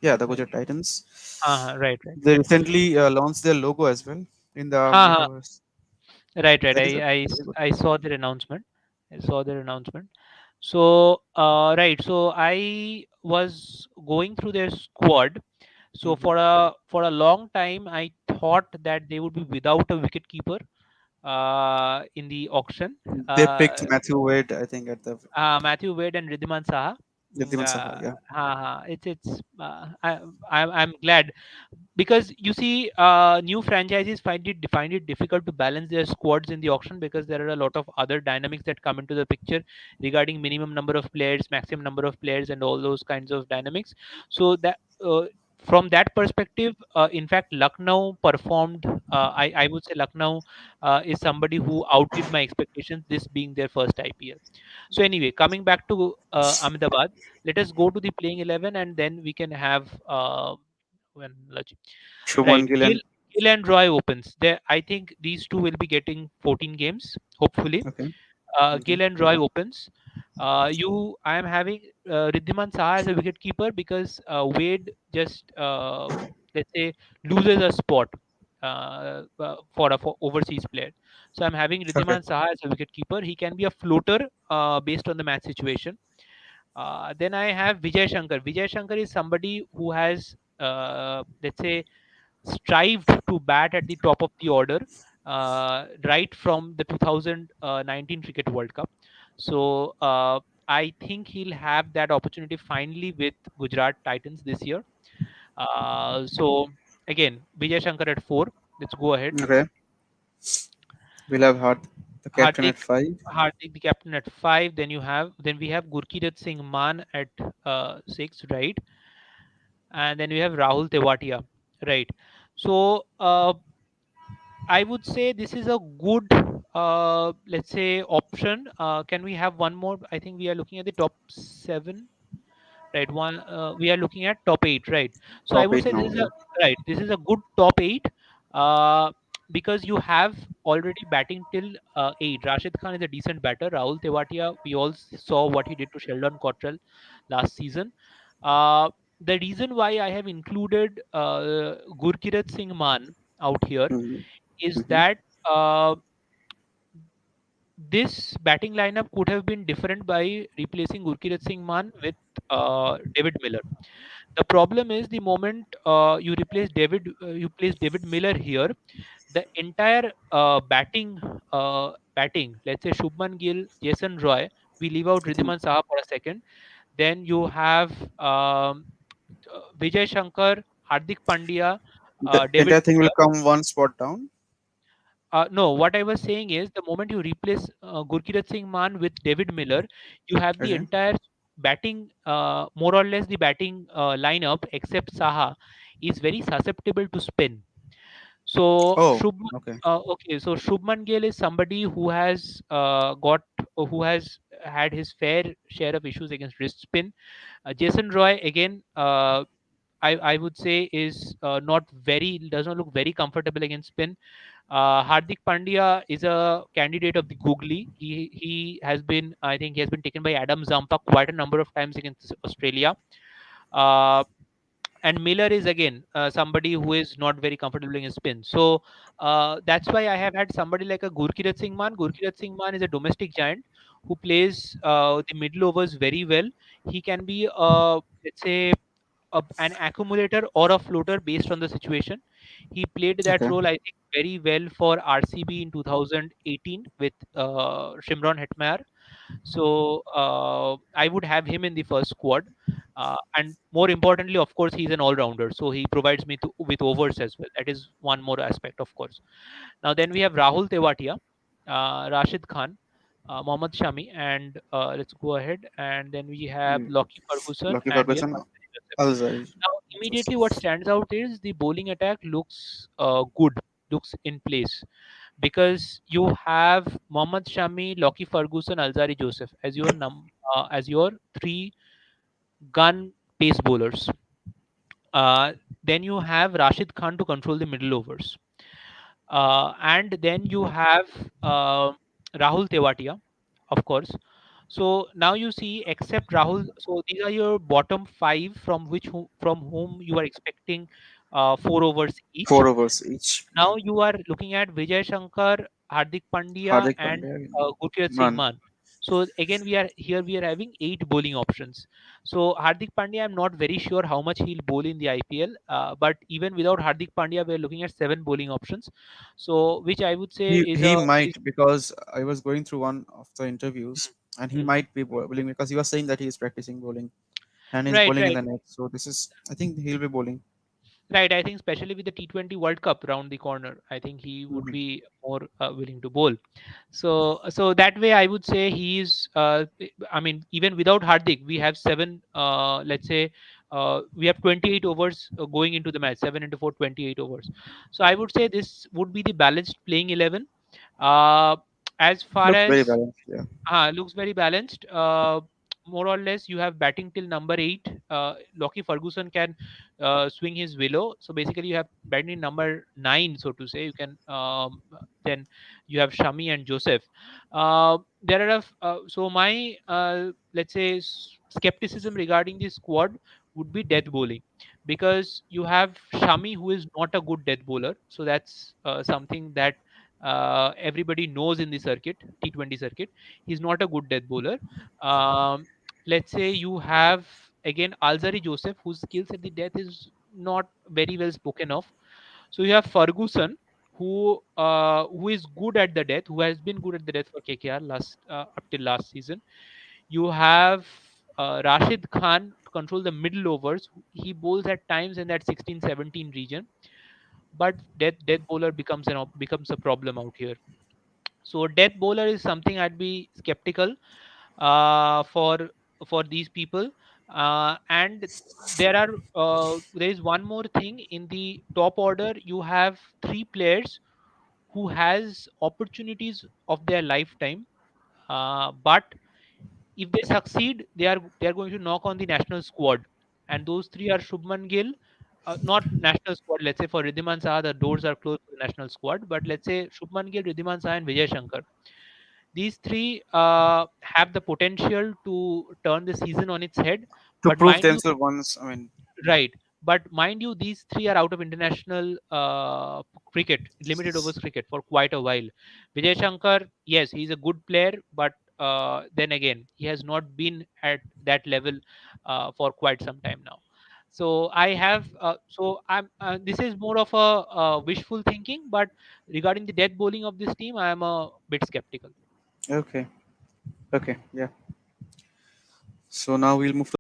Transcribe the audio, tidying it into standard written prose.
Yeah, the Gujarat Titans. Right, right. They recently launched their logo as well in the Uh, metaverse. right, right. That is a very good. I saw their announcement. I saw their announcement. So, right. So I was going through their squad. So Hmm. for a long time, I thought that they would be without a wicket keeper in the auction. They Uh, picked Matthew Wade, I think, at the Matthew Wade and Ridhiman Saha. Riddhiman Saha. Yeah. It's I'm glad, because you see, new franchises find it difficult to balance their squads in the auction, because there are a lot of other dynamics that come into the picture regarding minimum number of players, maximum number of players, and all those kinds of dynamics. So that from that perspective, in fact, Lucknow performed. I would say Lucknow is somebody who outdid my expectations. This being their first IPL. So anyway, coming back to Ahmedabad, let us go to the playing 11, and then we can have when Shubman right, Gill and Gill and Roy opens. There, I think these two will be getting 14 games, hopefully. okay, okay, Gill and Roy opens. I am having Riddhiman Saha as a wicket keeper, because Wade just let's say loses a spot for overseas player. So I'm having okay. Riddhiman Saha as a wicket keeper. He can be a floater based on the match situation. Then I have Vijay Shankar. Vijay Shankar is somebody who has let's say strived to bat at the top of the order right from the 2019 Cricket World Cup. So I think he'll have that opportunity finally with Gujarat Titans this year. So again, Vijay Shankar at four. Let's go ahead. Okay. We'll have Hart, the captain, Hardik, at five. Hardik, the captain at five. Then we have Gurkirat Singh Maan at six, right? And then we have Rahul Tewatia, right? So I would say this is a good, let's say, option. Can we have one more? I think we are looking at the top seven, right? We are looking at top eight, right? So I Top would eight say now. this is Yeah. a right. This is a good top eight, uh, because you have already batting till eight. Rashid Khan is a decent batter. Rahul Tewatia, we all saw what he did to Sheldon Cottrell last season. Uh, the reason why I have included Gurkirat Singh Maan out here Mm-hmm. is Mm-hmm. that uh, this batting lineup could have been different by replacing Gurkirat Singh Maan with David Miller. The problem is, the moment you place David Miller here, the entire batting, let's say Shubman Gill, Jason Roy, we leave out I think Ridhiman Saha for a second. Then you have Vijay Shankar, Hardik Pandya, the David entire thing will Miller. come one spot down. No, what I was saying is, the moment you replace Gurkirat Singh Maan with David Miller, you have the Okay. entire batting, more or less the batting lineup, except Saha, is very susceptible to spin. So Oh, okay. Shubman Gill is somebody who has had his fair share of issues against wrist spin. Jason Roy again, I would say is not very does not look very comfortable against spin. Hardik Pandya is a candidate of the googly. He has been, I think he has been taken by Adam Zampa quite a number of times against Australia. Uh, and Miller is again somebody who is not very comfortable in spin. So that's why I have had somebody like a Gurkirat Singh Maan. Gurkirat Singh Maan is a domestic giant who plays the middle overs very well. He can be, let's say, an accumulator or a floater based on the situation. He played that Okay. role, I think, very well for RCB in 2018 with Shimron Hetmyer. So I would have him in the first squad. And more importantly, of course, he's an all-rounder, so he provides me with overs as well. That is one more aspect, of course. Now then we have Rahul Tewatia, Rashid Khan, Mohammad Shami, and let's go ahead. And then we have Mm, Lockie Ferguson Lucky and we have Ferguson, Alzari Joseph. Alzari. Now, immediately what stands out is the bowling attack looks good, looks in place, because you have Mohammad Shami, Lockie Ferguson, Alzari Joseph as your three gun pace bowlers. Then you have Rashid Khan to control the middle overs, and then you have Rahul Tewatia, of course. So now you see, except Rahul, so these are your bottom five from from whom you are expecting 4 overs each. 4 overs each. Now you are looking at Vijay Shankar, Hardik Pandya, Hardik and Pandya, Gurpreet Singh none. Mann. So again, we are having eight bowling options. So Hardik Pandya, I'm not very sure how much he'll bowl in the IPL. But even without Hardik Pandya, we're looking at seven bowling options. So which I would say He is he a is, might, because I was going through one of the interviews, and he Hmm. might be bowling, because he was saying that he is practicing bowling and he's Right, bowling in right. the net. So this is, I think he'll be bowling. Right, I think especially with the T20 World Cup around the corner, I think he would Hmm. be more willing to bowl. So that way, I would say he is. I mean, even without Hardik, we have seven. Let's say we have 28 overs going into the match. 7 into 4, 28 overs. So I would say this would be the balanced playing 11. Uh, as far Looks very as balanced. Yeah. looks very balanced. More or less, you have batting till number eight. Lockie Ferguson can swing his willow. So basically, you have batting number nine, so to say. You can then you have Shami and Joseph. There are so my let's say skepticism regarding the squad would be death bowling, because you have Shami, who is not a good death bowler. So that's something that everybody knows in the circuit, T20 circuit. He's not a good death bowler. Um, let's say you have again Alzari Joseph, whose skills at the death is not very well spoken of. So you have Ferguson, who is good at the death, who has been good at the death for KKR last up till last season. You have Rashid Khan to control the middle overs. He bowls at times in that 16-17 region, but death bowler becomes a problem out here. So death bowler is something I'd be skeptical for these people. And there is one more thing in the top order. You have three players who has opportunities of their lifetime, but if they succeed, they are going to knock on the national squad, and those three are Shubman Gill. Not national squad. Let's say for Ridhiman Saha, the doors are closed for the national squad. But let's say Shubman Gill, Ridhiman Saha, and Vijay Shankar. These three have the potential to turn the season on its head. To But prove mind you, themselves once, I mean, right. But mind you, these three are out of international cricket, limited overs cricket for quite a while. Vijay Shankar, yes, he's a good player, but then again, he has not been at that level for quite some time now. So I'm. This is more of a wishful thinking, but regarding the death bowling of this team, I am a bit skeptical. okay, okay, yeah. So now we'll move to